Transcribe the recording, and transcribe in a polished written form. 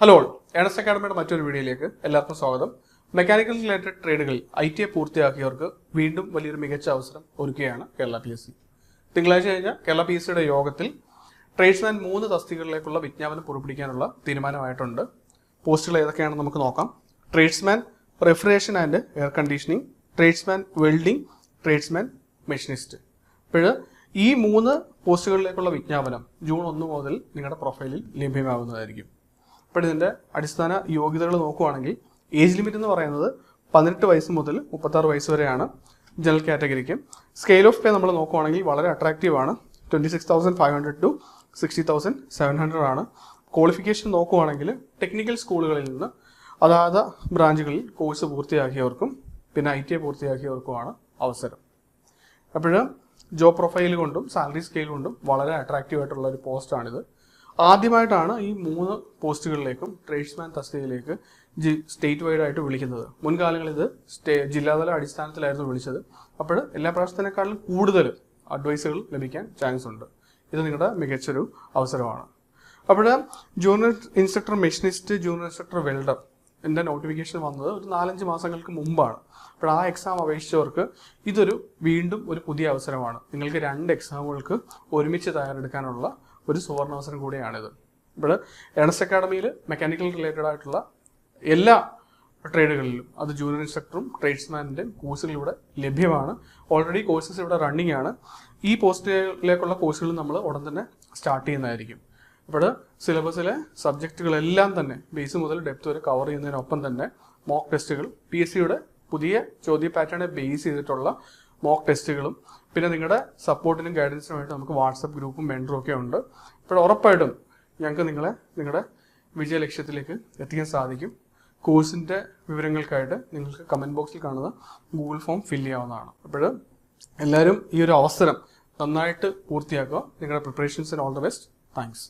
Hello Ernest അക്കാഡമിയുടെ മറ്റൊരു വീഡിയോയിലേക്ക് എല്ലാവർക്കും സ്വാഗതം. മെക്കാനിക്കൽ റിലേറ്റഡ് ട്രേഡുകളിൽ ITI പൂർത്തിയാക്കിയവർക്ക് വീണ്ടും വലിയൊരു മികച്ച അവസരം ഒരുക്കുകയാണ് കേരള PSC. തിങ്കളാഴ്ച കഴിഞ്ഞ കേരള PSCയുടെ യോഗത്തിൽ ട്രേഡ്സ്മാൻ 3 തസ്തികകളിലേക്കുള്ള വിജ്ഞാപനം പുറപ്പെടുവിക്കാനുള്ള തീരുമാനമായിട്ടുണ്ട്. പോസ്റ്റുകൾ ഏതൊക്കെയാണെന്ന് നമുക്ക് നോക്കാം. Tradesman refrigeration and air conditioning, tradesman welding, tradesman machinist. ഇപ്പോൾ ഈ 3 പോസ്റ്റുകളിലേക്കുള്ള വിജ്ഞാപനം ജൂൺ 1 മുതൽ നിങ്ങളുടെ പ്രൊഫൈലിൽ ലഭ്യമാകുന്നതായിരിക്കും. അപ്പോൾ ഇതിൻ്റെ അടിസ്ഥാന യോഗ്യതകൾ നോക്കുകയാണെങ്കിൽ ഏജ് ലിമിറ്റ് എന്ന് പറയുന്നത് 18 വയസ്സ് മുതൽ 36 വയസ്സ് വരെയാണ് ജനറൽ കാറ്റഗറിക്ക്. സ്കെയിൽ ഓഫ് പേ നമ്മൾ നോക്കുകയാണെങ്കിൽ വളരെ അട്രാക്റ്റീവ് ആണ്. 26,500 to 60,700 ആണ്. ക്വാളിഫിക്കേഷൻ നോക്കുകയാണെങ്കിൽ ടെക്നിക്കൽ സ്കൂളുകളിൽ നിന്ന് അതാത് ബ്രാഞ്ചുകളിൽ കോഴ്സ് പൂർത്തിയാക്കിയവർക്കും പിന്നെ ITI പൂർത്തിയാക്കിയവർക്കുമാണ് അവസരം. അപ്പോൾ ജോബ് പ്രൊഫൈൽ കൊണ്ടും സാലറി സ്കെയിൽ കൊണ്ടും വളരെ അട്രാക്റ്റീവ് ആയിട്ടുള്ള ഒരു പോസ്റ്റാണിത്. ആദ്യമായിട്ടാണ് ഈ 3 പോസ്റ്റുകളിലേക്കും ട്രേഡ്സ്മാൻ തസ്തികയിലേക്ക് സ്റ്റേറ്റ് വൈഡ് ആയിട്ട് വിളിക്കുന്നത്. മുൻകാലങ്ങളിൽ ഇത് ജില്ലാതല അടിസ്ഥാനത്തിലായിരുന്നു വിളിച്ചത്. അപ്പോൾ എല്ലാ പ്രാവശ്യത്തിനേക്കാളും കൂടുതൽ അഡ്വൈസുകൾ ലഭിക്കാൻ ചാൻസ് ഉണ്ട്. ഇത് നിങ്ങളുടെ മികച്ചൊരു അവസരമാണ്. അപ്പോൾ junior instructor machinist, junior instructor welder എൻ്റെ നോട്ടിഫിക്കേഷൻ വന്നത് ഒരു 4-5 മാസങ്ങൾക്ക് മുമ്പാണ്. അപ്പോൾ ആ എക്സാം അപേക്ഷിച്ചവർക്ക് ഇതൊരു വീണ്ടും ഒരു പുതിയ അവസരമാണ്. നിങ്ങൾക്ക് 2 എക്സാമുകൾക്ക് ഒരുമിച്ച് തയ്യാറെടുക്കാനുള്ള ഒരു സുവർണാവസരം കൂടിയാണിത്. ഇപ്പോൾ ഏണസ്റ്റ് അക്കാഡമിയിൽ മെക്കാനിക്കൽ റിലേറ്റഡ് ആയിട്ടുള്ള എല്ലാ ട്രേഡുകളിലും അത് ജൂനിയർ ഇൻസ്ട്രക്ടറും ട്രേഡ്സ്മാൻ്റെയും കോഴ്സുകൾ ഇവിടെ ലഭ്യമാണ്. ഓൾറെഡി കോഴ്സസ് ഇവിടെ റണ്ണിങ് ആണ്. ഈ പോസ്റ്റിലേക്കുള്ള കോഴ്സുകൾ നമ്മൾ ഉടൻ തന്നെ സ്റ്റാർട്ട് ചെയ്യുന്നതായിരിക്കും. അപ്പോൾ സിലബസിലെ സബ്ജക്റ്റുകളെല്ലാം തന്നെ ബേസ് മുതൽ ഡെപ്ത് വരെ കവർ ചെയ്യുന്നതിനൊപ്പം തന്നെ മോക്ക് ടെസ്റ്റുകൾ, PSCയുടെ പുതിയ ചോദ്യ പാറ്റേണെ ബേസ് ചെയ്തിട്ടുള്ള മോക്ക് ടെസ്റ്റുകളും പിന്നെ നിങ്ങളുടെ സപ്പോർട്ടിനും ഗൈഡൻസിനുമായിട്ട് നമുക്ക് വാട്സപ്പ് ഗ്രൂപ്പും മെൻറ്ററും ഒക്കെ ഉണ്ട്. അപ്പോൾ ഉറപ്പായിട്ടും ഞങ്ങൾക്ക് നിങ്ങളുടെ വിജയ ലക്ഷ്യത്തിലേക്ക് എത്തിക്കാൻ സാധിക്കും. കോഴ്സിൻ്റെ വിവരങ്ങൾക്കായിട്ട് നിങ്ങൾക്ക് കമൻറ്റ് ബോക്സിൽ കാണുന്ന ഗൂഗിൾ ഫോം ഫില്ല് ചെയ്യാവുന്നതാണ്. അപ്പോൾ എല്ലാവരും ഈ ഒരു അവസരം നന്നായിട്ട് പൂർത്തിയാക്കുക. നിങ്ങളുടെ പ്രിപ്പറേഷൻസിന് ഓൾ ദ ബെസ്റ്റ്. താങ്ക്സ്.